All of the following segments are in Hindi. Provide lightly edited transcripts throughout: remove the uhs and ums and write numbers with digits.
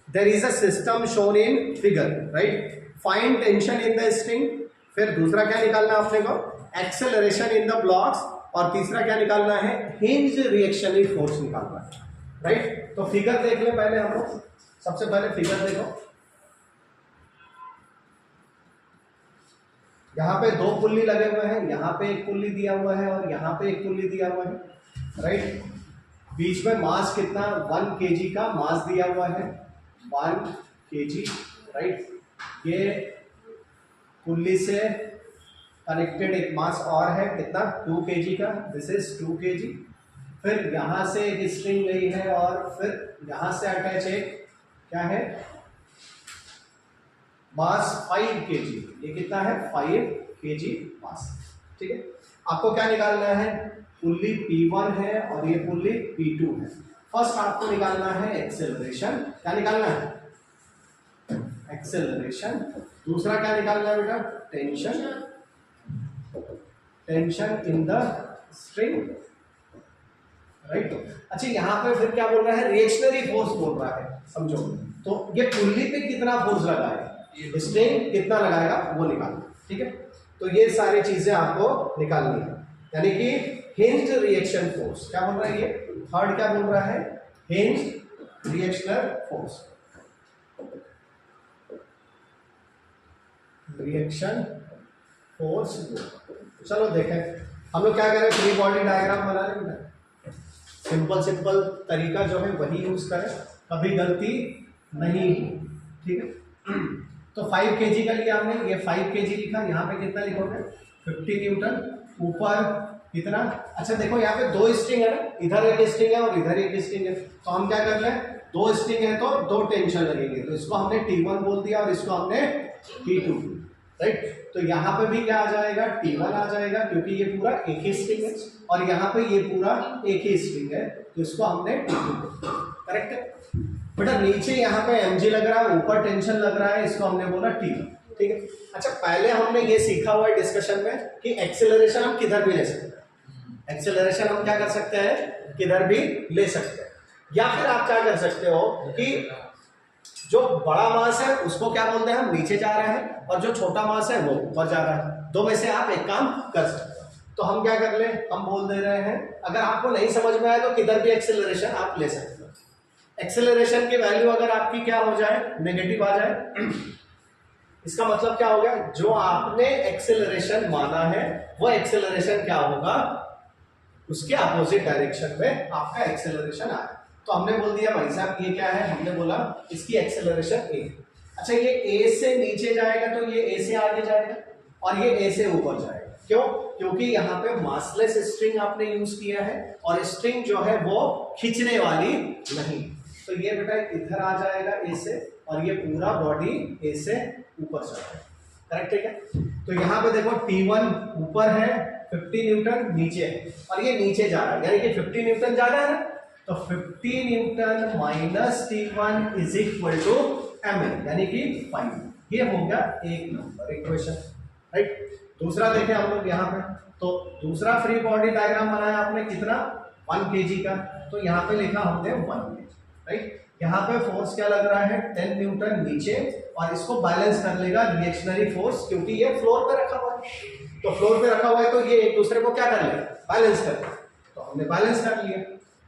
There is a system shown in figure, right. Find tension in the string, फिर दूसरा क्या निकालना है अपने को, एक्सेलरेशन इन द ब्लॉक्स, और तीसरा क्या निकालना है, हिंज रिएक्शनरी फोर्स निकालना है, राइट। तो फिगर देख ले पहले हम लोग, सबसे पहले फिगर देखो। यहाँ पे दो पुल्ली लगे हुए हैं, यहाँ पे एक पुल्ली दिया हुआ है और यहाँ पे एक पुल्ली दिया हुआ है, राइट। बीच में मास कितना, 1 kg का मास दिया हुआ है, 1 kg, राइट। ये पुल्ली से कनेक्टेड एक मास और है कितना, 2 kg का, दिस इज 2 kg। फिर यहाँ से एक स्ट्रिंग गई है और फिर यहाँ से अटैच एक क्या है, मास 5 kg, ये कितना है, 5 kg मास, ठीक है। आपको क्या निकालना है, पुल्ली P1 है और ये पुल्ली P2 है। फर्स्ट आपको निकालना है एक्सेलरेशन, क्या निकालना है, एक्सेलरेशन। दूसरा क्या निकालना है बेटा, tension, tension in the string, right. अच्छा यहाँ पे फिर क्या बोल रहा है, रिएक्शनरी फोर्स बोल रहा है, समझो। तो ये पुल्ली पे कितना फोर्स लगाएगा, स्ट्रिंग कितना लगाएगा वो निकालना, ठीक है। तो ये सारी चीजें आपको निकालनी है, यानी कि हिंज रिएक्शन फोर्स क्या बोल रहा है, ये थर्ड क्या बोल रहा है, hinge reactional force, reaction force. चलो देखें हम लोग क्या करें, फ्री बॉडी डायग्राम बना लेंगे, सिंपल सिंपल तरीका जो है वही यूज करें, कभी गलती नहीं हो, ठीक है। तो 5 kg का लिया हमने, ये 5 kg लिखा, यहाँ पे कितना लिखोगे, 50 न्यूटन। ऊपर कितना, अच्छा देखो यहाँ पे दो स्ट्रिंग है ना, इधर एक स्ट्रिंग है और इधर एक स्ट्रिंग है, तो हम क्या कर लें, दो स्ट्रिंग है तो दो टेंशन लगेंगे, तो इसको हमने T1 बोल दिया और इसको हमने T2, राइट। तो यहाँ पे भी क्या आ जाएगा, T1 आ जाएगा, क्योंकि ये पूरा एक ही स्ट्रिंग है, और यहाँ पे ये पूरा एक ही स्ट्रिंग है, तो इसको हमने T2, करेक्ट है बेटा। नीचे यहाँ पे mg लग रहा है, ऊपर टेंशन लग रहा है, इसको हमने बोला T1, ठीक है। अच्छा पहले हमने ये सीखा हुआ है डिस्कशन में कि एक्सेलरेशन हम किधर भी ले सकते हैं, एक्सेलरेशन हम क्या कर सकते हैं, किधर भी ले सकते हैं, या फिर आप क्या कर सकते हो कि जो बड़ा मास है उसको क्या बोलते हैं, हम नीचे जा रहे हैं, और जो छोटा मास है वो ऊपर जा रहा है, दो में से आप एक काम कर सकते हो। तो हम क्या कर ले, हम बोल दे रहे हैं, अगर आपको नहीं समझ में आए तो किधर भी एक्सेलरेशन आप ले सकते हो। एक्सेलरेशन की वैल्यू अगर आपकी क्या हो जाए, नेगेटिव आ जाए, इसका मतलब क्या हो गया, जो आपने एक्सेलरेशन माना है वो एक्सेलरेशन क्या होगा, उसके अपोजिट डायरेक्शन में आपका एक्सेलरेशन आया। तो हमने बोल दिया भाई साहब ये क्या है, हमने बोला इसकी एक्सेलरेशन ए। अच्छा ये ए से नीचे जाएगा तो ये ए से आगे जाएगा और ये ए से ऊपर जाएगा, क्यों, क्योंकि यहाँ पे मासलेस स्ट्रिंग आपने यूज किया है और स्ट्रिंग जो है वो खींचने वाली नहीं, तो ये बेटा इधर आ जाएगा ए से, और ये पूरा बॉडी ए से ऊपर जाएगा, करेक्ट है। तो यहाँ पे देखो T1 ऊपर है, 50 न्यूटन नीचे है, और ये नीचे जा रहा है, यानी कि 50 न्यूटन ज्यादा है ना, तो 50 newton minus T1 is equal to mn, यानी कि 5। ये हो गया एक नंबर इक्वेशन, राइट। दूसरा देखें हम लोग यहाँ पे, तो दूसरा फ्री बॉडी डायग्राम बनाया आपने कितना, 1 kg का, तो यहाँ पे लिखा हमने 1 kg, राइट। यहाँ पे फोर्स क्या लग रहा है, 10 न्यूटन नीचे, और इसको बैलेंस कर लेगा रिएक्शनरी फोर्स, क्योंकि ये फ्लोर पे रखा हुआ है, तो फ्लोर पे रखा हुआ है तो ये एक दूसरे को क्या कर लेगा, बैलेंस कर लेगा, तो हमने बैलेंस कर लिया,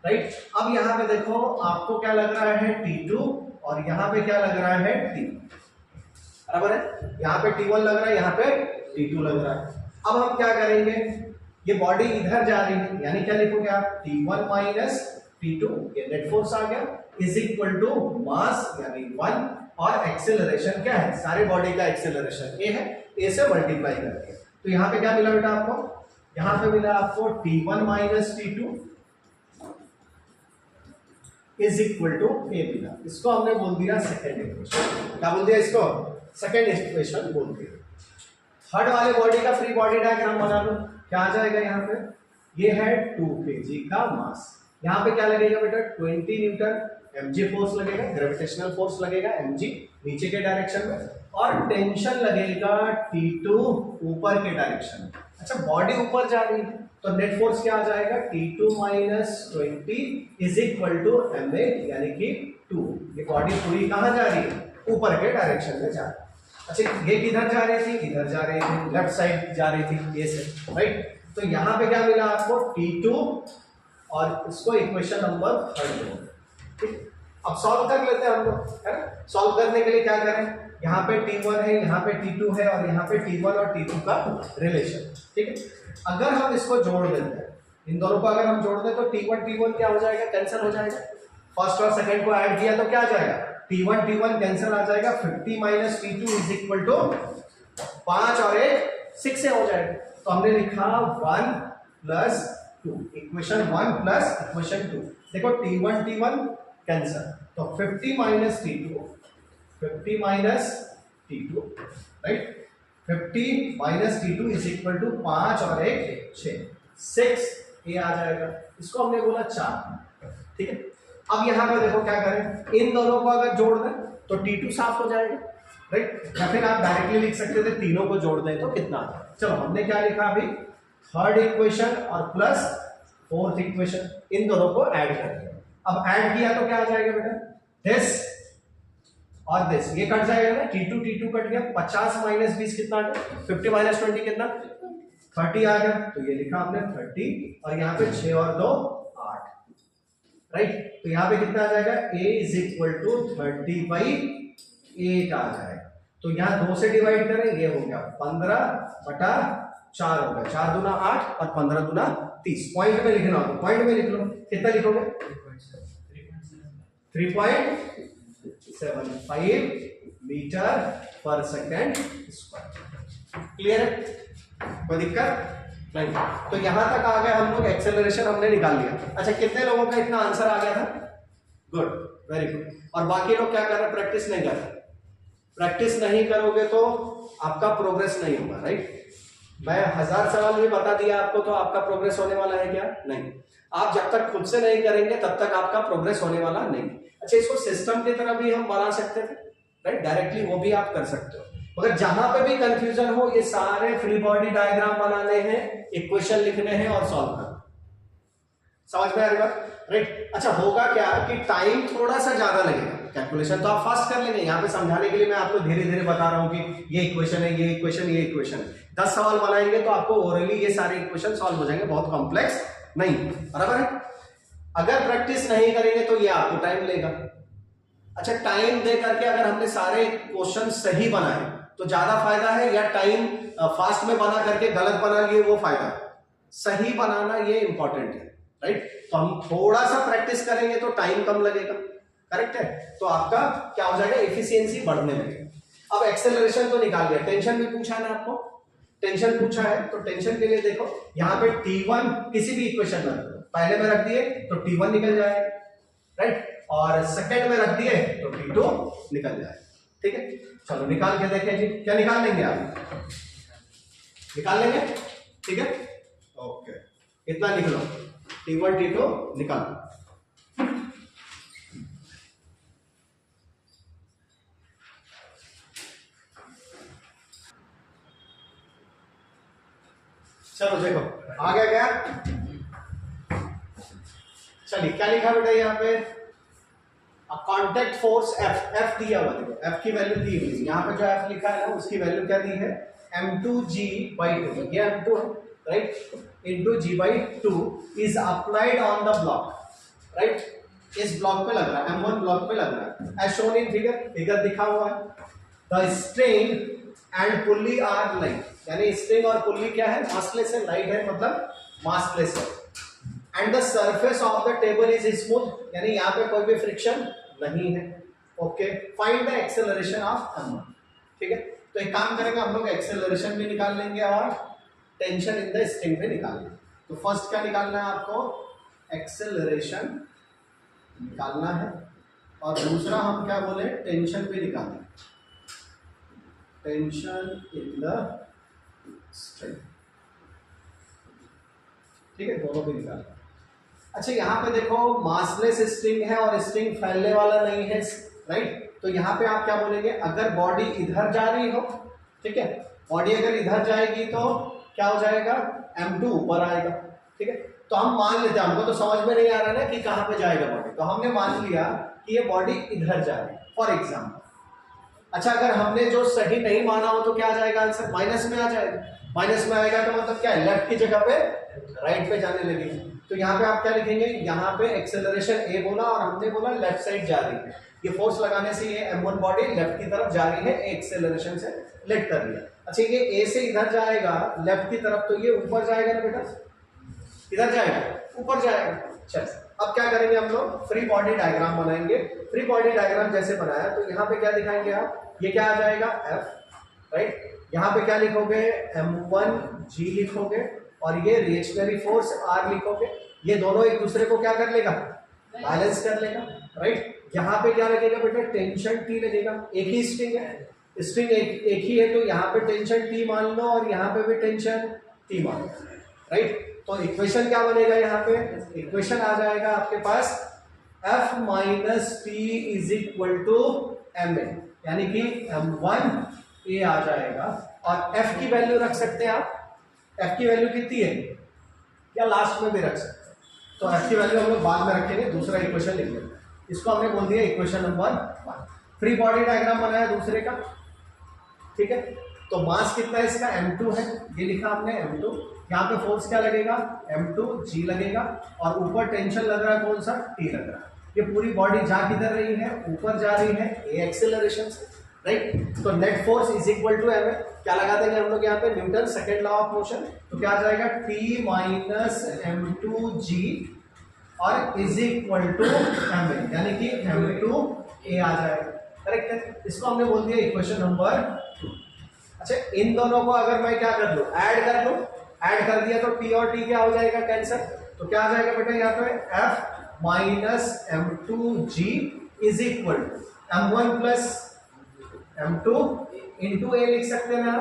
राइट। अब यहाँ पे देखो आपको क्या लग रहा है, T2, और यहाँ पे क्या लग रहा है, T1, बराबर है। यहाँ पे T1 लग रहा है, यहाँ पे T2 लग रहा है। अब हम क्या करेंगे, ये बॉडी इधर जा रही है, यानी क्या लिखोगे आप, T1 माइनस T2, ये नेट फोर्स आ गया, इज इक्वल टू मास यानी 1, और एक्सेलरेशन क्या है, सारे बॉडी का एक्सेलरेशन ए है, ए से मल्टीप्लाई करके, तो यहाँ पे क्या मिला बेटा आपको, यहाँ पे मिला आपको T1 minus T2 is equal to a मिला। इसको हमने बोल दिया सेकेंड इक्वेशन, क्या बोल दिया इसको, सेकेंड इक्वेशन बोल दिया। थर्ड वाले बॉडी का फ्री बॉडी डायग्राम बना लो, क्या आ जाएगा यहाँ पे, ये है 2 kg का मास, यहाँ पे क्या लगेगा बेटा, 20 न्यूटन mg फोर्स लगेगा, ग्रेविटेशनल फोर्स लगेगा mg नीचे के डायरेक्शन में, और टेंशन लगेगा T2 ऊपर के डायरेक्शन में, अच्छा बॉडी ऊपर जा रही है तो नेट फोर्स क्या आ जाएगा, T2 minus 20 is equal to ma यानी कि 2। ये बॉडी पूरी कहाँ जा रही है, ऊपर के डायरेक्शन में जा रही है। अच्छा ये किधर जा रही थी, इधर जा रही थी, लेफ्ट साइड जा रही थी ये से, राइट। तो यहाँ पे क्या मिला आपको, T2 और इसको इक्वेशन नंबर 3। ठीक, अब सॉल्व कर लेते हैं हम लोग, है ना। सॉल्व करने के लिए क्या करें, यहाँ पे T1 है, यहाँ पे T2 है और यहाँ पे T1 और T2 का रिलेशन। ठीक है, अगर हम इसको जोड़ देते हैं, इन दोनों को अगर हम जोड़ दें तो T1 क्या हो जाएगा, कैंसिल हो जाएगा। फर्स्ट और सेकंड को ऐड किया तो क्या आ जाएगा, T1 कैंसिल आ जाएगा। 50 minus T2 is equal to 5 और 1 6 से हो जाएगा। तो हमने लिखा 1 प्लस 2, इक्वेशन 1 प्लस इक्वेशन 2। देखो T1 कैंसिल, तो 50 minus T2 right. 50 minus T2 is equal to 5 और 1 6 ये आ जाएगा। इसको हमने बोला 4। ठीक है, अब यहाँ पे देखो क्या करें, इन दोनों को अगर जोड़ दें तो T2 साफ हो जाएगा, राइट। या फिर आप डायरेक्टली लिख सकते थे तीनों को जोड़ दें तो कितना आ जाएगा। चलो हमने क्या लिखा अभी, थर्ड इक्वेशन और प्लस फोर्थ इक्वेशन, इन दोनों को ऐड कर दिया। अब ऐड किया तो क्या आ जाएगा बेटा, दिस और दिस, ये कट जाएगा ना, T2 कट गया। 50 माइनस 20 कितना आ गया, 50 माइनस 20 कितना, 30 आ गया। तो ये लिखा हमने 30 और यहाँ पे 6 और 2 8, राइट। तो यहाँ पे कितना आ जाएगा, a इज इक्वल टू 30/8 आ जाएगा। तो यहाँ 2 से डिवाइड करें, ये हो गया 15/4 हो गया, 4 दूना 8 और 15 दूना 30। पॉइंट में लिखना हो, पॉइंट में लिख लो, कितना लिखोगे, 3.75 मीटर पर सेकेंड स्क्वायर। क्लियर है, कोई दिक्कत नहीं। तो यहां तक आ गए हम लोग, एक्सेलरेशन हमने निकाल लिया। अच्छा कितने लोगों का इतना आंसर आ गया था, गुड, वेरी गुड। और बाकी लोग क्या कर रहे हैं, प्रैक्टिस नहीं कर रहे। प्रैक्टिस नहीं करोगे तो आपका प्रोग्रेस नहीं होगा, राइट। मैं 1000 सवाल भी बता दिया आपको तो आपका प्रोग्रेस होने वाला है क्या, नहीं। आप जब तक खुद से नहीं करेंगे तब तक आपका प्रोग्रेस होने वाला नहीं। अच्छा इसको सिस्टम की तरह भी हम बना सकते थे, राइट, डायरेक्टली वो भी आप कर सकते हो। मगर जहां पे भी कंफ्यूजन हो, ये सारे फ्री बॉडी डायग्राम बनाने हैं, इक्वेशन लिखने हैं और सॉल्व करना। समझ में आ रही बात, राइट। अच्छा होगा क्या कि टाइम थोड़ा सा ज्यादा लगेगा, कैलकुलेशन तो आप फास्ट कर लेंगे। यहाँ पे समझाने के लिए मैं आपको धीरे धीरे बता रहा हूँ कि ये इक्वेशन है, ये इक्वेशन, ये इक्वेशन है। 10 सवाल बनाएंगे तो आपको ओरली ये सारे इक्वेशन सॉल्व हो जाएंगे, बहुत कॉम्प्लेक्स नहीं, बराबर है। अगर प्रैक्टिस नहीं करेंगे तो ये आपको टाइम लेगा। अच्छा टाइम दे करके अगर हमने सारे क्वेश्चन सही बनाए तो ज्यादा फायदा है, या टाइम फास्ट में बना करके गलत बना लिए वो फायदा है। सही बनाना ये इंपॉर्टेंट है, राइट। तो हम थोड़ा सा प्रैक्टिस करेंगे तो टाइम कम लगेगा, करेक्ट है। तो आपका क्या हो जाएगा, एफिशिएंसी बढ़ने लगेगा। अब एक्सेलरेशन तो निकाल लिया, टेंशन भी पूछा है ना आपको, टेंशन पूछा है तो टेंशन के लिए देखो यहाँ पे T1 किसी भी इक्वेशन में पहले में रख दिए तो T1 निकल जाएगा, राइट, और सेकंड में रख दिए तो T2 निकल जाएगा। ठीक है, चलो निकाल के देखें जी, क्या निकाल लेंगे आप, निकाल लेंगे, ठीक है, ओके। इतना लिख लो, T1 T2 निकाल। चलो देखो आ गया क्या, चलिए क्या लिखा बेटा यहाँ पे, कांटेक्ट फोर्स F दिया हुआ, देखो F की वैल्यू दी हुई, यहाँ पे जो F लिखा है ना उसकी वैल्यू क्या दी है, m2g/2, ये m2 है, right, into g/2 is applied on the block, right. इस ब्लॉक पे लग रहा है, m1 ब्लॉक पे लग रहा है, as shown in figure, figure दिखा हुआ है। The string and pulley are light, यानी स्ट्रिंग और पुल्ली क्या है, मासलेस है, लाइट है मतलब मासलेस है। And the surface of the table is smooth, यानी यहाँ पे कोई भी फ्रिक्शन नहीं है। Okay, find the acceleration of m1। ठीक है, तो एक काम करेंगे हम लोग, एक्सेलरेशन भी निकाल लेंगे और टेंशन इन द स्ट्रिंग भी निकाल लेंगे। तो फर्स्ट क्या निकालना है आपको, एक्सेलरेशन निकालना है, और दूसरा हम क्या बोले, टेंशन भी निकालना है, टेंशन इन द स्ट्रिंग। ठीक है, दोनों भी निकालना। अच्छा यहाँ पे देखो मासलेस स्ट्रिंग है और स्ट्रिंग फैलने वाला नहीं है, राइट। तो यहाँ पे आप क्या बोलेंगे, अगर बॉडी इधर जा रही हो, ठीक है, बॉडी अगर इधर जाएगी तो क्या हो जाएगा, m2 ऊपर आएगा। ठीक है, तो हम मान लेते हैं, हमको तो समझ में नहीं आ रहा ना कि कहाँ पे जाएगा बॉडी, तो हमने मान लिया कि ये बॉडी इधर जा रही है फॉर एग्जाम्पल। अच्छा, अगर हमने जो सही नहीं माना हो तो क्या आ जाएगा आंसर, माइनस में आ जाएगा। माइनस में आएगा तो मतलब क्या है, लेफ्ट की जगह पे राइट पे जाने लगेगी। तो यहाँ पे आप क्या लिखेंगे, यहाँ पे एक्सेलरेशन ए बोला और हमने बोला लेफ्ट साइड जा रही है, ये फोर्स लगाने से ये m1 बॉडी लेफ्ट की तरफ जा रही है, एक्सेलरेशन से लेट कर दिया। अच्छा, ये ए से इधर जाएगा लेफ्ट की तरफ, तो ये ऊपर जाएगा ना बेटा, इधर जाएगा, ऊपर जाएगा। चल, अब क्या करेंगे हम लोग, फ्री बॉडी डायग्राम बनाएंगे। फ्री बॉडी डायग्राम जैसे बनाया तो यहाँ पे क्या दिखाएंगे आप, ये क्या आ जाएगा F, राइट। यहाँ पे क्या लिखोगे, m1g लिखोगे और ये रिएक्शनरी फोर्स R लिखोगे। ये दोनों एक दूसरे को क्या कर लेगा, बैलेंस कर लेगा, राइट। यहाँ पे क्या लगेगा बेटा, टेंशन T लगेगा, एक ही स्ट्रिंग है, स्ट्रिंग एक ही है, तो यहाँ पे टेंशन T मान लो और यहाँ पे भी टेंशन T मान लो, राइट। तो इक्वेशन क्या बनेगा, यहाँ पे इक्वेशन आ जाएगा आपके पास F minus T is equal to m a, यानी कि m1 a आ जाएगा। और F की वैल्यू रख सकते हैं आप, F की वैल्यू कितनी है, या लास्ट में भी रख सकते हैं, तो F की वैल्यू हम लोग बाद में रखेंगे, दूसरा इक्वेशन लिख लेंगे। इसको हमने बोल दिया equation number 1। Free body diagram बनाया दूसरे का, ठीक है। तो मास कितना है इसका, m2 है, ये लिखा हमने m2। यहाँ पे फोर्स क्या लगेगा, m2g लगेगा और ऊपर टेंशन लग रहा है कौन सा, T लग रहा है। ये पूरी बॉडी जा किधर रही है, ऊपर जा रही है a एक्सेलरेशन से, राइट। तो net force is equal to m, क्या लगा देंगे हम लोग यहाँ पे, Newton second law of motion. तो क्या आ जाएगा, T माइनस m2g और इज इक्वल टू m, यानी कि m2a आ जाएगा, करेक्ट है। इसको हमने बोल दिया इक्वेशन नंबर 2। अच्छा, इन दोनों को अगर मैं क्या कर लूं, ऐड कर लूं, ऐड कर दिया तो T और T क्या हो जाएगा, कैंसर। तो क्या आ जाएगा बेटा यहाँ पे, F minus m2g is equal to m1 plus m2 into a लिख सकते हैं ना,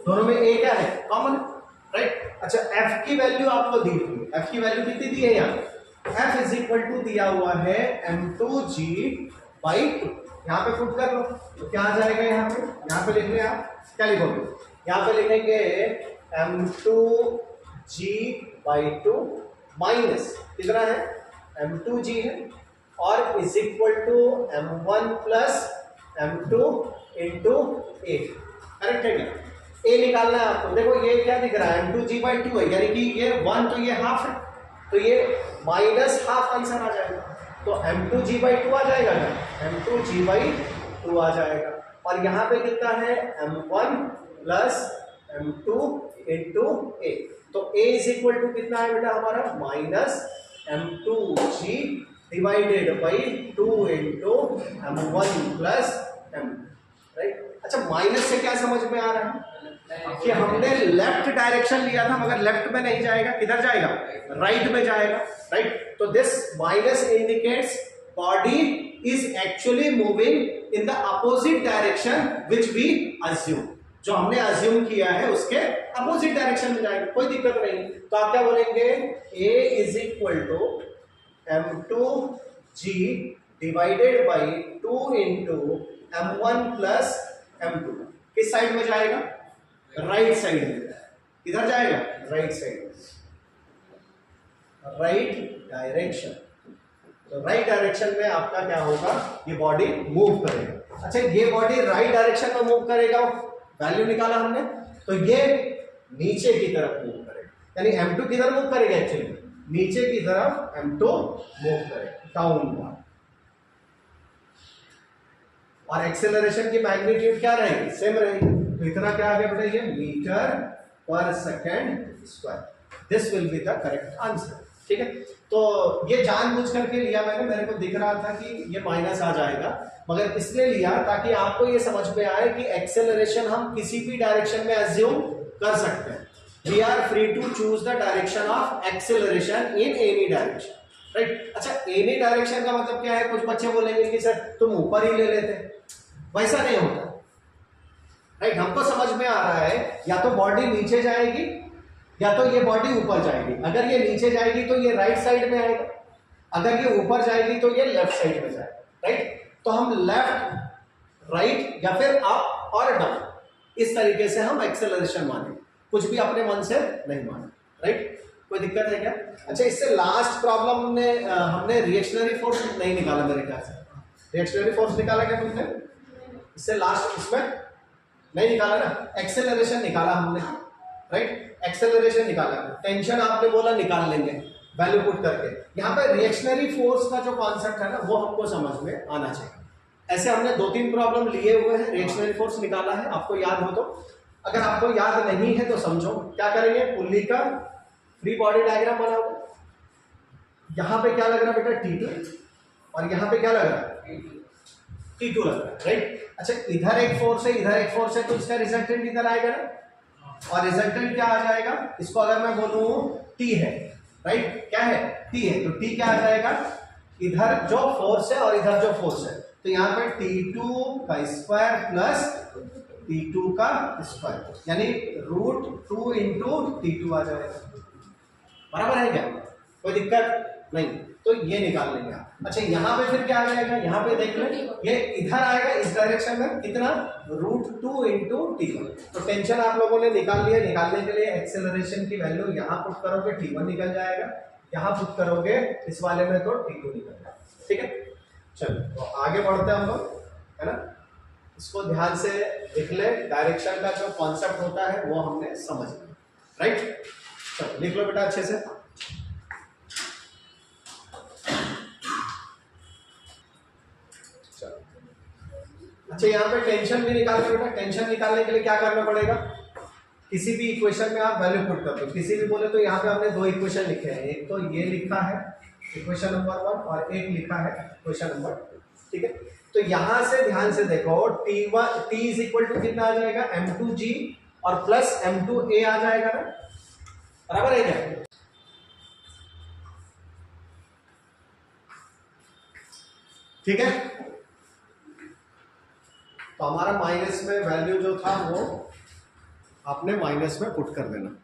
दोनों में a क्या है, कॉमन, राइट। अच्छा, F की वैल्यू आपको दी हुई, F की वैल्यू कितनी दी है यहाँ, F इज इक्वल टू दिया हुआ है m2g बाई 2, यहाँ पे पुट कर लो तो क्या आ जाएगा, यहाँ पे लिख रहे हैं आप, क्या लिखोगे, यहाँ पे लिखेंगे m2g बाई 2 माइनस कितना है, m2g है और is equal to m1 plus m2 into a, correct है क्या। a निकालना है आपको, देखो ये क्या दिख रहा है, m2g बाई 2 है, यानी कि ये 1 तो ये हाफ है, तो ये माइनस हाफ आंसर आ जाएगा। तो m2g बाई 2 आ जाएगा ना, m2g बाई 2 आ जाएगा। और यहाँ पे कितना है, m1 plus m2 into a, तो a इज इक्वल टू कितना है बेटा हमारा, minus m2g divided by 2 into m1 plus m, right. अच्छा, माइनस से क्या समझ में आ रहा है कि हमने लेफ्ट डायरेक्शन लिया था, मगर लेफ्ट में नहीं जाएगा, किधर जाएगा, राइट में जाएगा, राइट। तो this minus indicates body is actually moving in the opposite direction which we assume, जो हमने अज्यूम किया है उसके अपोजिट डायरेक्शन में जाएगा, कोई दिक्कत नहीं। तो आप क्या बोलेंगे, a is equal to m2g divided by 2 into m1 plus m2, किस साइड में जाएगा, राइट साइड में, किधर जाएगा, राइट साइड, राइट डायरेक्शन। तो राइट डायरेक्शन में आपका क्या होगा, ये बॉडी मूव करेगा। अच्छा, ये बॉडी राइट डायरेक्शन में मूव करेगा, वैल्यू निकाला हमने, तो ये नीचे की तरफ मूव करेगा, यानी m2 किधर मूव करेगा, एक्चुअली नीचे की तरफ m2 मूव करेगा, डाउनवर्ड। और एक्सेलरेशन की मैग्नीट्यूड क्या रहेगी, सेम रहेगी। तो इतना क्या आ गया बेटा, ये मीटर पर second square, this will be the correct answer, ठीक है। तो ये जानबूझ करके लिया मैंने, मेरे को दिख रहा था कि ये माइनस आ जाएगा, मगर इसलिए लिया ताकि आपको ये समझ में आए कि एक्सेलरेशन हम किसी भी डायरेक्शन में अज्यूम कर सकते हैं। We are free to choose the direction of acceleration in any direction, right. अच्छा, एनी डायरेक्शन का मतलब क्या है, कुछ बच्चे बोलेंगे कि सर तुम ऊपर ही ले लेते, वैसा नहीं होता, राइट। हमको समझ में आ रहा है, या तो बॉडी नीचे जाएगी या तो ये बॉडी ऊपर जाएगी। अगर ये नीचे जाएगी तो ये राइट साइड में आएगा, अगर ये ऊपर जाएगी तो ये लेफ्ट साइड में जाएगा, राइट। तो हम लेफ्ट, राइट या फिर अप और डाउन, इस तरीके से हम एक्सेलरेशन मानेंगे। कुछ भी अपने मन से नहीं माना, राइट? कोई दिक्कत है क्या? अच्छा, इससे लास्ट प्रॉब्लम ने हमने रिएक्शनरी फोर्स नहीं निकाला मेरे ख्याल से। रिएक्शनरी फोर्स निकाला क्या तुमने? इससे लास्ट इसमें नहीं निकाला ना, एक्सेलरेशन निकाला हमने, राइट? एक्सेलरेशन निकाला, टेंशन आपने बोला निकाल लेंगे वैल्यू पुट करके। यहाँ पे रिएक्शनरी फोर्स का जो कॉन्सेप्ट है ना वो हमको समझ में आना चाहिए। ऐसे हमने 2-3 प्रॉब्लम लिए हुए हैं, रिएक्शनरी फोर्स निकाला है, आपको याद हो तो। अगर आपको याद नहीं है तो समझो क्या करेंगे, पुल्ली का फ्री बॉडी डायग्राम बनाओगे। यहाँ पे क्या लग रहा है बेटा? T2, और यहाँ पे क्या लग रहा है? T2 लग रहा है, राइट? अच्छा, इधर एक फोर्स है, इधर एक फोर्स है, तो इसका रिजल्टेंट इधर आएगा ना, और रिजल्टेंट क्या आ जाएगा? इसको अगर मैं बोलूं T है, राइट? क्या है? T है, तो T क्या आ जाएगा? इधर जो फोर्स है और इधर जो फोर्स है, तो यहाँ पे T2 का स्क्वायर प्लस T2 का स्क्वायर, यानी √2 इंटू T2 आ जाएगा। बराबर है क्या? कोई दिक्कत नहीं, तो ये निकाल लेंगे आप। अच्छा, यहाँ पे फिर क्या आ जाएगा? यहाँ पे देख लें, ये इधर आएगा इस डायरेक्शन में, कितना? √2 इंटू T1। तो टेंशन आप लोगों ने निकाल लिया। निकालने के लिए एक्सेलरेशन की वैल्यू यहाँ पुट करोगे, T1 निकल जाएगा, यहाँ पुट करोगे इस वाले में तो T2 निकल जाएगा, ठीक है? चलो, तो आगे बढ़ते हैं हम लोग, है ना? इसको ध्यान से लिख ले, डायरेक्शन का जो कॉन्सेप्ट होता है वो हमने समझ लिया, राइट? चलो लिख लो बेटा अच्छे से। चलो, अच्छा, यहाँ पे टेंशन भी निकाल के बेटा, टेंशन निकालने के लिए क्या करना पड़ेगा? किसी भी इक्वेशन में आप वैल्यू पुट कर दो, किसी भी बोले तो यहाँ पे हमने 2 इक्वेशन लिखे हैं, एक तो ये लिखा है इक्वेशन नंबर 1 और एक लिखा है इक्वेशन नंबर 2, ठीक है? तो यहां से ध्यान से देखो, T इज इक्वल टू कितना आ जाएगा? M2G और प्लस M2A आ जाएगा ना, बराबर है क्या? ठीक है, तो हमारा माइनस में वैल्यू जो था वो आपने माइनस में पुट कर देना।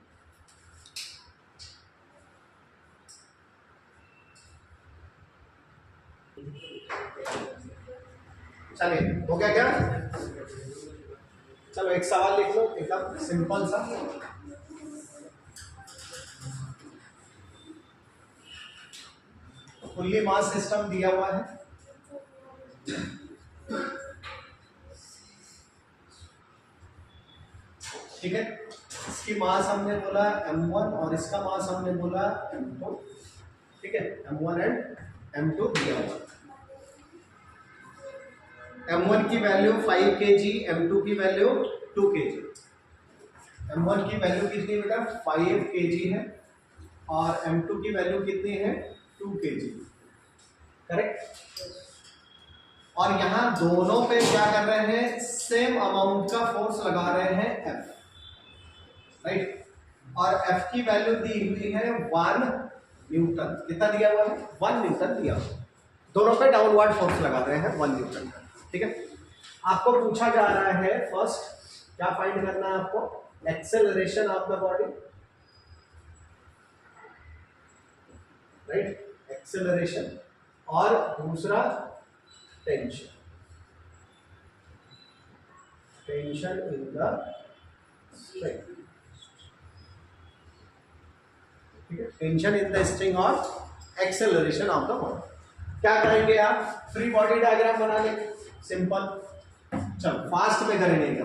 चलिए, हो गया क्या? चलो एक सवाल लिख लो, एकदम सिंपल सा। फुल्ली मास सिस्टम दिया हुआ है, ठीक है? इसकी मास हमने बोला M1 और इसका मास हमने बोला M2, ठीक है? M1 एंड M2 दिया हुआ। M1 की वैल्यू 5 kg, M2 की वैल्यू 2 kg। M1 की वैल्यू कितनी बेटा? 5 kg है, और M2 की वैल्यू कितनी है? 2 kg, करेक्ट? और यहाँ दोनों पे क्या कर रहे हैं? सेम अमाउंट का फोर्स लगा रहे हैं F, राइट? और F की वैल्यू दी हुई है 1 न्यूटन। कितना दिया हुआ है? 1 न्यूटन दिया हुआ। दोनों पे डाउनवर्ड फोर्स लगा रहे हैं 1 न्यूटन का, ठीक है? आपको पूछा जा रहा है फर्स्ट क्या फाइंड करना है आपको? Acceleration of the body, right? Acceleration, और दूसरा tension, tension in the string, ठीक है? टेंशन इन द स्ट्रिंग और एक्सेलरेशन ऑफ द बॉडी। क्या करेंगे आप? फ्री बॉडी डायग्राम बना लेंगे, सिंपल। चलो फास्ट में करेंगे क्या?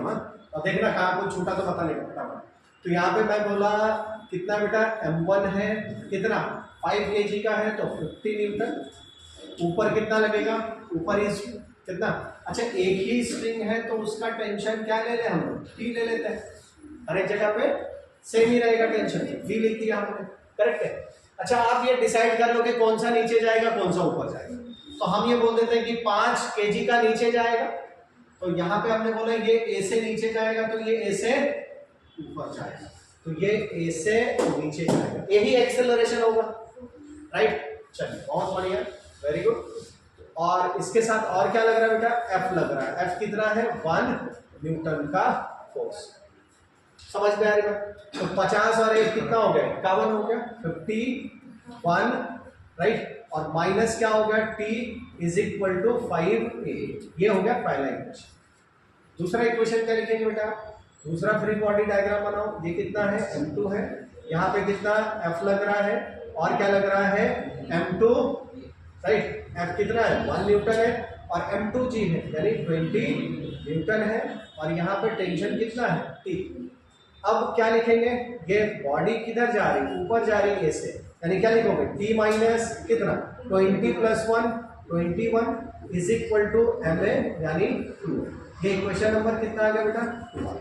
और देखना कहाँ को छूटा तो पता नहीं पड़ता। तो यहाँ पे मैं बोला कितना बेटा? M1 है कितना? 5 kg का है तो 50 न्यूटन। ऊपर कितना लगेगा? ऊपर इस कितना? अच्छा, एक ही स्ट्रिंग है तो उसका टेंशन क्या ले ले हम लोग? T ले लेते हैं। हर एक जगह पे सेम ही रहेगा टेंशन, V लिख दिया हमने, करेक्ट है? अच्छा, आप ये डिसाइड कर लो कि कौन सा नीचे जाएगा कौन सा ऊपर जाएगा। तो हम ये बोल देते हैं कि 5 kg का नीचे जाएगा, तो यहाँ पे हमने बोला ये A से नीचे जाएगा तो ये A से ऊपर जाएगा, तो ये A से नीचे जाएगा, यही एक्सेलरेशन होगा, राइट? चलिए, बहुत बढ़िया, वेरी गुड। और इसके साथ और क्या लग रहा है बेटा? F लग रहा है। F कितना है? 1 न्यूटन का फोर्स। समझ में आ रही है? तो 50 और 1 कितना हो गया? 51 हो गया, 51, राइट? और माइनस क्या हो गया? T is equal to 5A। ये हो गया पहला इक्वेशन। दूसरा इक्वेशन क्या लिखेंगे बेटा? दूसरा फ्री बॉडी डायग्राम बनाओ। ये कितना है, m2 है, यहाँ पे कितना F लग रहा है और क्या लग रहा है, m2, राइट। F कितना है, 1 न्यूटन है और m2 g है यानी 20 न्यूटन है और यहाँ पे टेंशन कितना है, T। अब क्या लिखेंगे, ये बॉडी किधर जा रही है, ऊपर जा रही है ऐसे, यानी क्या लिखोगे, T माइनस कितना 20 plus 1 21 is equal to ma यानी 2। ये इक्वेशन नंबर कितना आ गया बेटा, 2।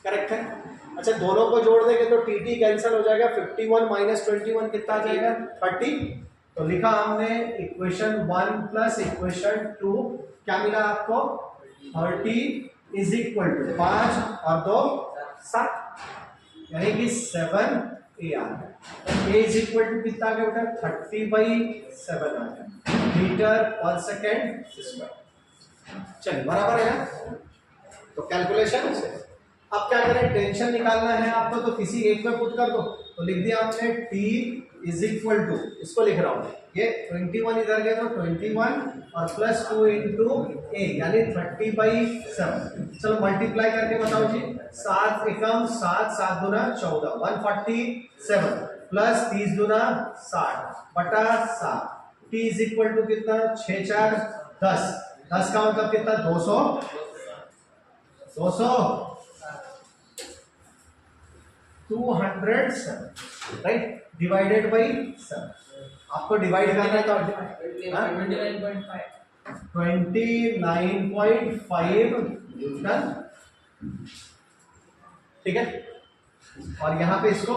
करेक्ट है। अच्छा दोनों को जोड़ देंगे तो टी कैंसिल हो जाएगा, 51 माइनस 21 कितना आ जाएगा, 30। तो लिखा हमने इक्वेशन 1 प्लस इक्वेशन 2, क्या मिला आपको, 30 इज इक्वल टू 5 और 2 7 यानी कि 7 ए आ गया। ए इज इक्वल टू कितना आ गया बेटा, 30/7 आ गया मीटर पर सेकेंड स्क्वायर। चलिए बराबर है ना, तो कैलकुलेशन से अब क्या करें, टेंशन निकालना है आपको तो किसी एक में पुट कर दो। तो लिख दिया आपने T इज इक्वल टू, इसको लिख रहा हूं, ये 21 इधर गया तो 21 और प्लस 2 इंटू ए यानी 30/7। चलो मल्टीप्लाई करके बताओ जी, 7 एकम 7 7 दूना 14 147 प्लस 30 दूना 60 बटा 7। T इज इक्वल टू कितना, 6 4 10, 10 का मतलब कितना, 200 207 राइट, डिवाइडेड बाई 7। आपको डिवाइड करना है तो 29.5 न्यूटन, ठीक है। और यहाँ पे इसको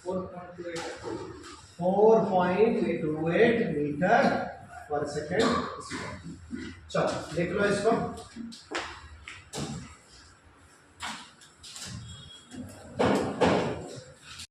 4.28 मीटर पर सेकेंड। चलो देख लो इसको,